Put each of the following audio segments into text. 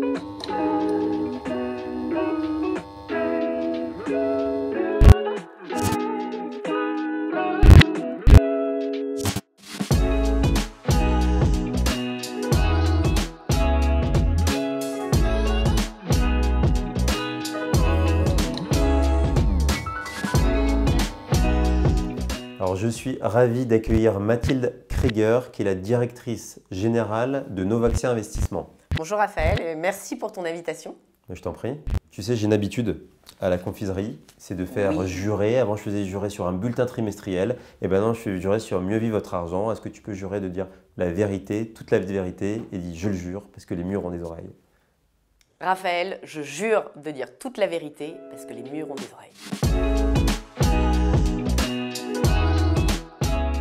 Alors, je suis ravi d'accueillir Mathilde Krieger, qui est la directrice générale de Novaxia Investissement. Bonjour Raphaël, et merci pour ton invitation. Je t'en prie. Tu sais, j'ai une habitude à la confiserie, c'est de faire jurer. Avant, je faisais jurer sur un bulletin trimestriel. Et maintenant, je fais jurer sur Mieux vivre votre argent. Est-ce que tu peux jurer de dire la vérité, toute la vérité, et dis je le jure, parce que les murs ont des oreilles. Raphaël, je jure de dire toute la vérité, parce que les murs ont des oreilles.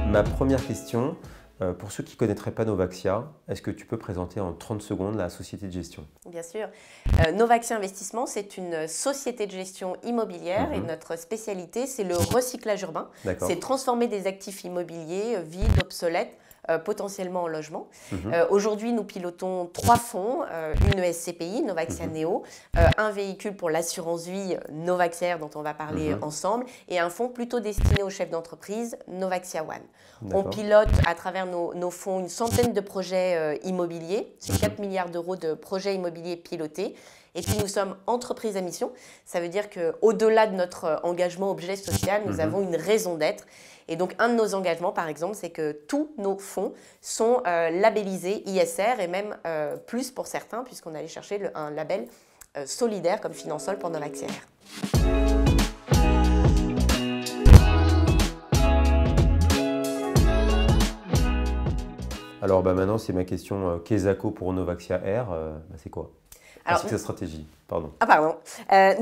Ma première question, pour ceux qui ne connaîtraient pas Novaxia, est-ce que tu peux présenter en 30 secondes la société de gestion? Bien sûr. Novaxia Investissement, c'est une société de gestion immobilière et notre spécialité, c'est le recyclage urbain. C'est transformer des actifs immobiliers vides, obsolètes, potentiellement en logement. Aujourd'hui, nous pilotons 3 fonds, une SCPI, Novaxia Neo, un véhicule pour l'assurance vie, Novaxia, dont on va parler ensemble, et un fonds plutôt destiné aux chefs d'entreprise, Novaxia One. On pilote à travers nos fonds une centaine de projets immobiliers, c'est 4 milliards d'euros de projets immobiliers pilotés. Et puis nous sommes entreprise à mission, ça veut dire qu'au-delà de notre engagement objet social, nous avons une raison d'être. Et donc un de nos engagements par exemple, c'est que tous nos fonds sont labellisés ISR et même plus pour certains, puisqu'on allait chercher un label solidaire comme Finansol pour Novaxia R. Alors maintenant, c'est ma question. Quesaco pour Novaxia R, c'est quoi? Alors, c'est sa stratégie, pardon. Ah pardon.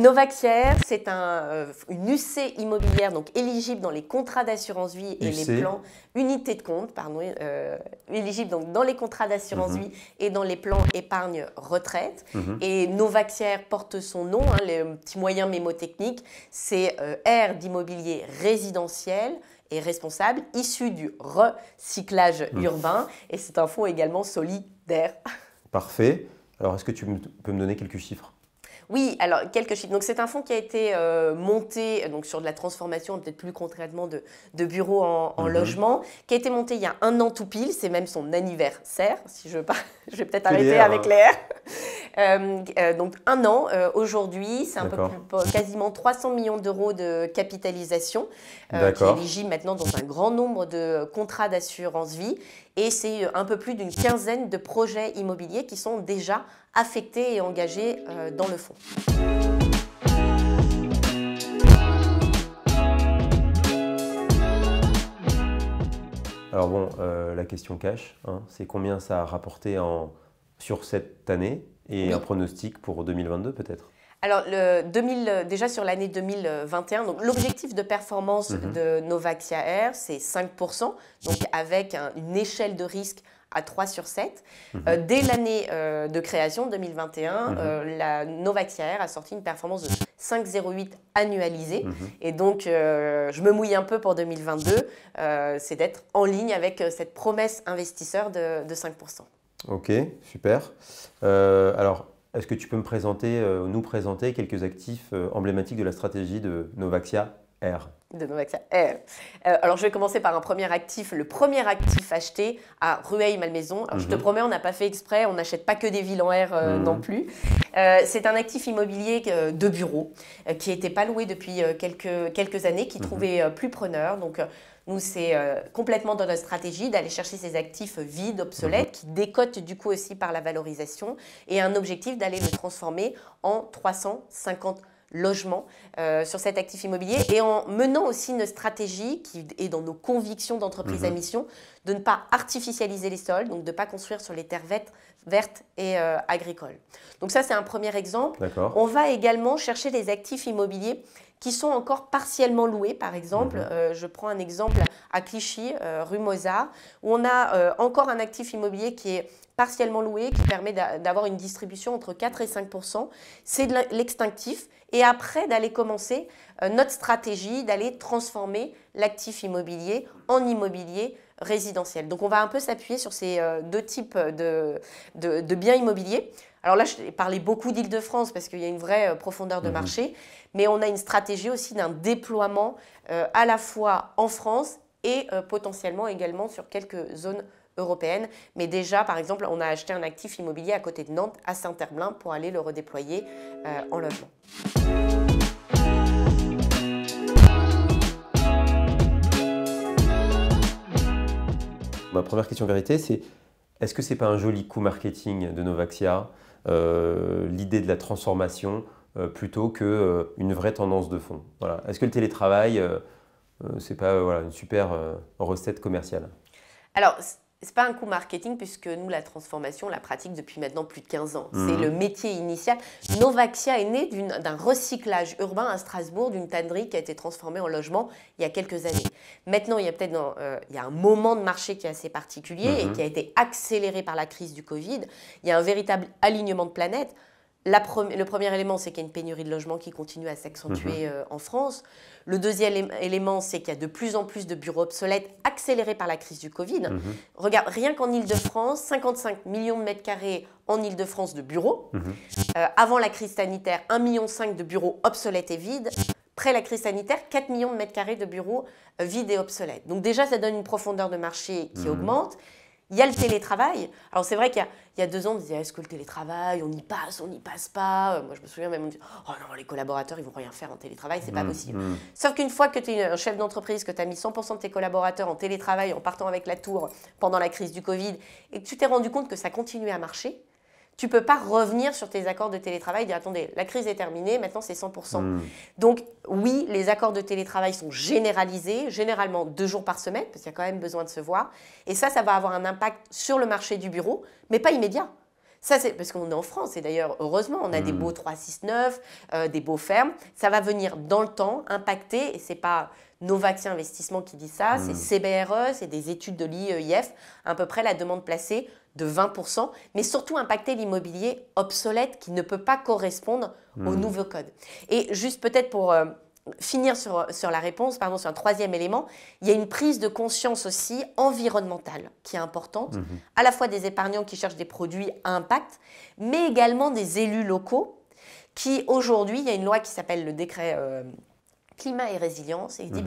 Novaxia R, c'est une UC immobilière, donc éligible dans les contrats d'assurance vie et les plans, unité de compte, pardon, éligible donc dans les contrats d'assurance vie et dans les plans épargne retraite. Et Novaxia R porte son nom, le petit moyen mémotechnique, c'est R d'immobilier résidentiel et responsable, issu du recyclage urbain, et c'est un fonds également solidaire. Parfait. Alors, est-ce que tu peux me donner quelques chiffres? Oui, alors quelques chiffres. Donc c'est un fonds qui a été monté donc, sur de la transformation, peut-être plus concrètement de bureaux en logement, qui a été monté il y a 1 an tout pile, c'est même son anniversaire, si je veux pas, je vais peut-être arrêter avec les R. Donc 1 an, aujourd'hui, c'est un peu plus, quasiment 300 millions d'euros de capitalisation, qui est éligible maintenant dans un grand nombre de contrats d'assurance vie, et c'est un peu plus d'une quinzaine de projets immobiliers qui sont déjà affectés et engagés dans le fonds. Alors bon, la question cash, c'est combien ça a rapporté sur cette année et un pronostic pour 2022 peut-être? Alors, déjà sur l'année 2021, l'objectif de performance de Novaxia R, c'est 5%, donc avec une échelle de risque à 3 sur 7. Dès l'année de création, 2021, la Novaxia R a sorti une performance de 5,08 annualisée. Et donc, je me mouille un peu pour 2022, c'est d'être en ligne avec cette promesse investisseur de 5%. Ok, super. Alors, est-ce que tu peux nous présenter quelques actifs emblématiques de la stratégie de Novaxia R? De Novaxia R. Alors, je vais commencer par un premier actif. Le premier actif acheté à Rueil-Malmaison. Alors, je te promets, on n'a pas fait exprès, on n'achète pas que des villes en R non plus. C'est un actif immobilier de bureau qui n'était pas loué depuis quelques années, qui trouvait plus preneur. Donc, nous, c'est complètement dans notre stratégie d'aller chercher ces actifs vides, obsolètes, qui décotent du coup aussi par la valorisation, et un objectif d'aller le transformer en 350 logements sur cet actif immobilier, et en menant aussi une stratégie qui est dans nos convictions d'entreprise à mission, de ne pas artificialiser les sols, donc de ne pas construire sur les terres vertes et agricoles. Donc ça, c'est un premier exemple. On va également chercher des actifs immobiliers qui sont encore partiellement loués. Par exemple, je prends un exemple à Clichy, rue Mozart, où on a encore un actif immobilier qui est partiellement loué, qui permet d'avoir une distribution entre 4 et 5%. C'est de l'extinctif. Et après, d'aller commencer notre stratégie, d'aller transformer l'actif immobilier en immobilier résidentiel. Donc, on va un peu s'appuyer sur ces deux types de biens immobiliers. Alors là, je parlais beaucoup d'Île-de-France parce qu'il y a une vraie profondeur de marché, mais on a une stratégie aussi d'un déploiement à la fois en France et potentiellement également sur quelques zones européennes. Mais déjà, par exemple, on a acheté un actif immobilier à côté de Nantes, à Saint-Herblain, pour aller le redéployer en logement. Ma première question vérité, c'est est-ce que ce n'est pas un joli coup marketing de Novaxia, l'idée de la transformation, plutôt qu'une vraie tendance de fond? Voilà. Est-ce que le télétravail, c'est pas une super recette commerciale? Alors, c'est pas un coup marketing puisque nous, la transformation, on la pratique depuis maintenant plus de 15 ans. C'est le métier initial. Novaxia est né d'un recyclage urbain à Strasbourg, d'une tannerie qui a été transformée en logement il y a quelques années. Maintenant, il y a peut-être il y a un moment de marché qui est assez particulier et qui a été accéléré par la crise du Covid. Il y a un véritable alignement de planètes. Le premier élément, c'est qu'il y a une pénurie de logements qui continue à s'accentuer en France. Le deuxième élément, c'est qu'il y a de plus en plus de bureaux obsolètes accélérés par la crise du Covid. Regarde, rien qu'en Île-de-France, 55 millions de mètres carrés en Île-de-France de bureaux. Avant la crise sanitaire, 1,5 million de bureaux obsolètes et vides. Après la crise sanitaire, 4 millions de mètres carrés de bureaux vides et obsolètes. Donc déjà, ça donne une profondeur de marché qui augmente. Il y a le télétravail. Alors c'est vrai qu'il y a 2 ans, on disait est-ce que le télétravail, on y passe pas? Moi je me souviens même, on disait oh non, les collaborateurs, ils vont rien faire en télétravail, c'est pas possible. Sauf qu'une fois que tu es un chef d'entreprise, que tu as mis 100% de tes collaborateurs en télétravail en partant avec la tour pendant la crise du Covid et que tu t'es rendu compte que ça continuait à marcher, tu ne peux pas revenir sur tes accords de télétravail et dire attendez, la crise est terminée, maintenant c'est 100%. Donc oui, les accords de télétravail sont généralisés, généralement 2 jours par semaine, parce qu'il y a quand même besoin de se voir. Et ça va avoir un impact sur le marché du bureau, mais pas immédiat. Ça, c'est parce qu'on est en France, et d'ailleurs, heureusement, on a des beaux 369, des beaux fermes. Ça va venir dans le temps, impacter, et ce n'est pas Novaxia Investissement qui dit ça, c'est CBRE, c'est des études de l'IEIF, à peu près la demande placée de 20%, mais surtout impacter l'immobilier obsolète qui ne peut pas correspondre au nouveau code. Et juste peut-être pour finir sur la réponse, pardon, sur un troisième élément, il y a une prise de conscience aussi environnementale qui est importante, à la fois des épargnants qui cherchent des produits à impact, mais également des élus locaux qui aujourd'hui, il y a une loi qui s'appelle le décret climat et résilience, et il dit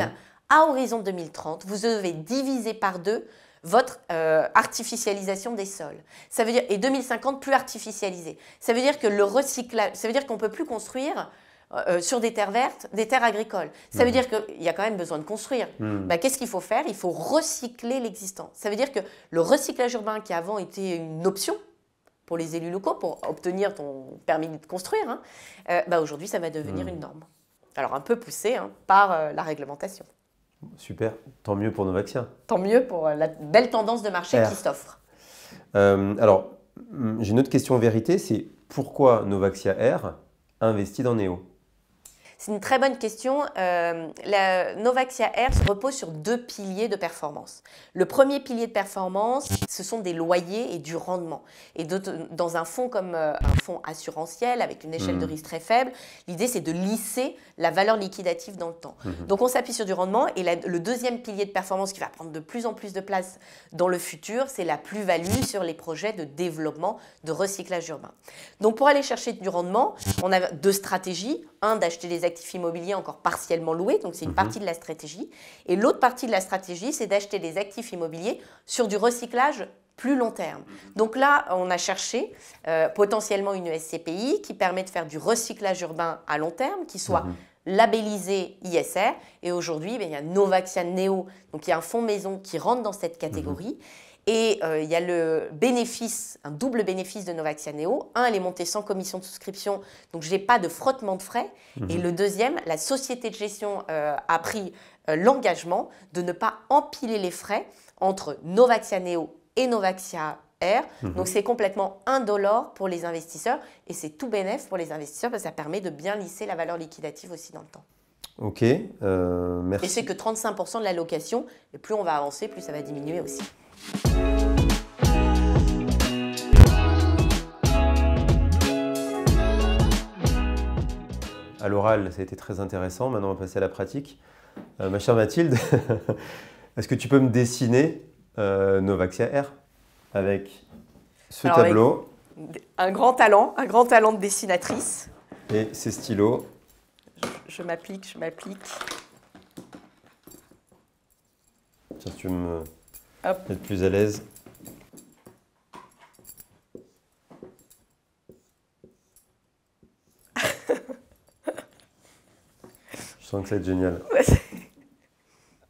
à horizon 2030, vous devez diviser par 2 votre artificialisation des sols. Ça veut dire, et 2050, plus artificialisé. Ça veut dire que le recyclage, ça veut dire qu'on ne peut plus construire sur des terres vertes, des terres agricoles. Ça veut dire qu'il y a quand même besoin de construire. Qu'est-ce qu'il faut faire? Il faut recycler l'existant. Ça veut dire que le recyclage urbain qui avant était une option pour les élus locaux, pour obtenir ton permis de construire, aujourd'hui ça va devenir une norme. Alors un peu poussé par la réglementation. Super, tant mieux pour Novaxia. Tant mieux pour la belle tendance de marché qui s'offre. Alors, j'ai une autre question vérité, c'est pourquoi Novaxia Air investit dans Néo? C'est une très bonne question. La Novaxia Air se repose sur 2 piliers de performance. Le premier pilier de performance, ce sont des loyers et du rendement. Et dans un fonds comme un fonds assurantiel avec une échelle de risque très faible, l'idée c'est de lisser la valeur liquidative dans le temps. Donc on s'appuie sur du rendement et le deuxième pilier de performance qui va prendre de plus en plus de place dans le futur, c'est la plus-value sur les projets de développement de recyclage urbain. Donc pour aller chercher du rendement, on a 2 stratégies. Un, d'acheter des actifs immobiliers encore partiellement loués, donc c'est une partie de la stratégie. Et l'autre partie de la stratégie, c'est d'acheter des actifs immobiliers sur du recyclage plus long terme. Donc là, on a cherché potentiellement une SCPI qui permet de faire du recyclage urbain à long terme, qui soit labellisé ISR. Et aujourd'hui, il y a Novaxia Néo, donc il y a un fonds maison qui rentre dans cette catégorie. Et il y a le bénéfice, un double bénéfice de Novaxia Néo. Un, elle est montée sans commission de souscription, donc je n'ai pas de frottement de frais. Et le deuxième, la société de gestion a pris l'engagement de ne pas empiler les frais entre Novaxia Néo et Novaxia Air. Donc c'est complètement indolore pour les investisseurs et c'est tout bénéf pour les investisseurs parce que ça permet de bien lisser la valeur liquidative aussi dans le temps. Ok, merci. Et c'est que 35% de la location, et plus on va avancer, plus ça va diminuer aussi. À l'oral, ça a été très intéressant. Maintenant, on va passer à la pratique. Ma chère Mathilde, est-ce que tu peux me dessiner Novaxia Air avec ce tableau un grand talent de dessinatrice. Et ces stylos. Je m'applique. Tiens, tu veux me Hop. mettre plus à l'aise. Je sens que ça va être génial.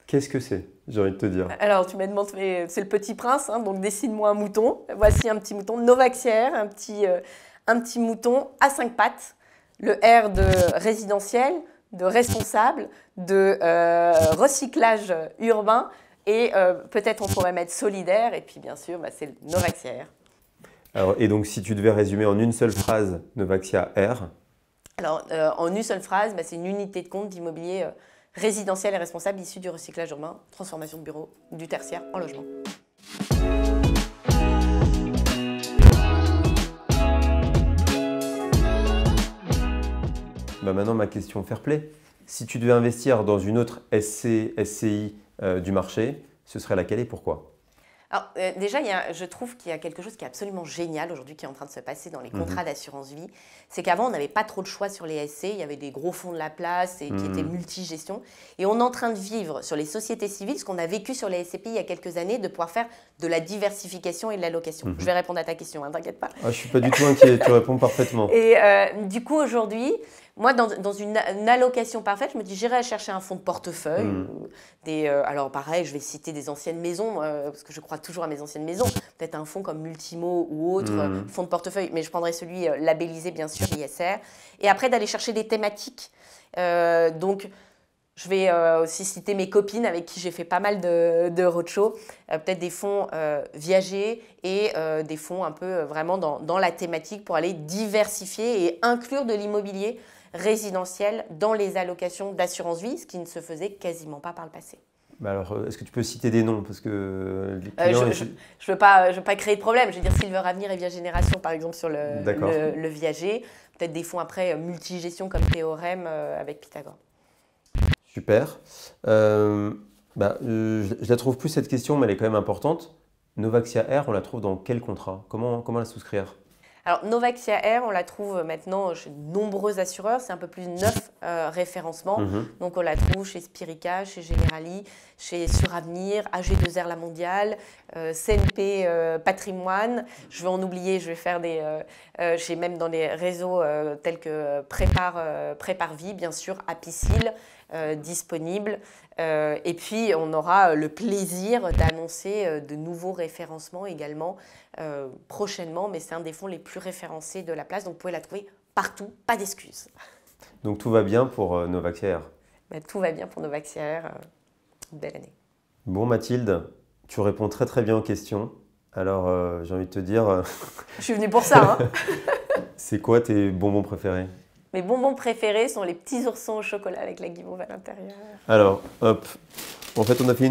Qu'est-ce que c'est? J'ai envie de te dire. Alors, tu m'as demandé, c'est le Petit Prince, hein, donc dessine-moi un mouton. Voici un petit mouton novaxiaire, un petit mouton à 5 pattes. Le R de résidentiel, de responsable, de recyclage urbain et peut-être on pourrait mettre solidaire. Et puis bien sûr, c'est le novaxiaire. Alors, et donc, si tu devais résumer en une seule phrase Novaxia R. Alors, en une seule phrase, c'est une unité de compte d'immobilier résidentiel et responsable issu du recyclage urbain, transformation de bureaux du tertiaire en logement. Maintenant, ma question fair play. Si tu devais investir dans une autre SCI du marché, ce serait laquelle et pourquoi? Alors, déjà, je trouve qu'il y a quelque chose qui est absolument génial aujourd'hui qui est en train de se passer dans les contrats d'assurance vie. C'est qu'avant, on n'avait pas trop de choix sur les SC. Il y avait des gros fonds de la place et qui étaient multigestion. Et on est en train de vivre sur les sociétés civiles ce qu'on a vécu sur les SCPI il y a quelques années, de pouvoir faire de la diversification et de l'allocation. Je vais répondre à ta question, hein, t'inquiète pas. Ah, je ne suis pas du tout inquiet, tu réponds parfaitement. Et du coup, aujourd'hui, moi, dans une allocation parfaite, je me dis, j'irai chercher un fonds de portefeuille. Alors, pareil, je vais citer des anciennes maisons, parce que je crois toujours à mes anciennes maisons. Peut-être un fonds comme Multimo ou autre, fonds de portefeuille. Mais je prendrai celui labellisé, bien sûr, ISR. Et après, d'aller chercher des thématiques. Donc, je vais aussi citer mes copines avec qui j'ai fait pas mal de roadshows. Peut-être des fonds viagers et des fonds un peu vraiment dans la thématique pour aller diversifier et inclure de l'immobilier résidentiel dans les allocations d'assurance vie, ce qui ne se faisait quasiment pas par le passé. Bah alors, est-ce que tu peux citer des noms? Parce que les clients, je veux pas créer de problème. Je veux dire Silver Avenir et Via Génération, par exemple, sur le viager. Peut-être des fonds après multigestion comme Théorème avec Pythagore. Super. Je la trouve plus cette question, mais elle est quand même importante. Novaxia R, on la trouve dans quel contrat? Comment la souscrire? Alors, Novaxia R, on la trouve maintenant chez de nombreux assureurs. C'est un peu plus de 9 référencements. Donc, on la trouve chez Spirica, chez Generali, chez Suravenir, AG2R La Mondiale, CNP Patrimoine. Je vais en oublier, je vais faire chez même dans les réseaux tels que Prépare Vie, bien sûr, Apicil, disponible. Et puis, on aura le plaisir d'annoncer de nouveaux référencements également prochainement, mais c'est un des fonds les plus référencés de la place, donc vous pouvez la trouver partout, pas d'excuses. Donc tout va bien pour Novaxia R? Tout va bien pour Novaxia R, belle année. Bon Mathilde, tu réponds très très bien aux questions, alors j'ai envie de te dire… Je suis venue pour ça, hein. C'est quoi tes bonbons préférés? Mes bonbons préférés sont les petits oursons au chocolat avec la guimauve à l'intérieur. Alors, hop, en fait, on a fait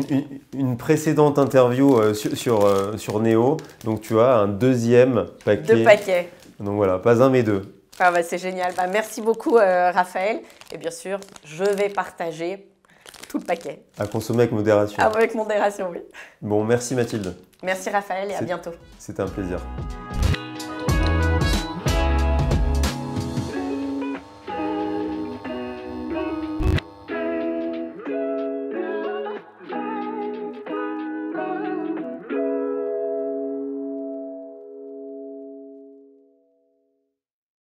une précédente interview sur Néo, donc tu as un deuxième paquet. 2 paquets. Donc voilà, pas un mais 2. Ah c'est génial. Merci beaucoup Raphaël. Et bien sûr, je vais partager tout le paquet. À consommer avec modération. Avec modération, oui. Bon, merci Mathilde. Merci Raphaël et à bientôt. C'était un plaisir.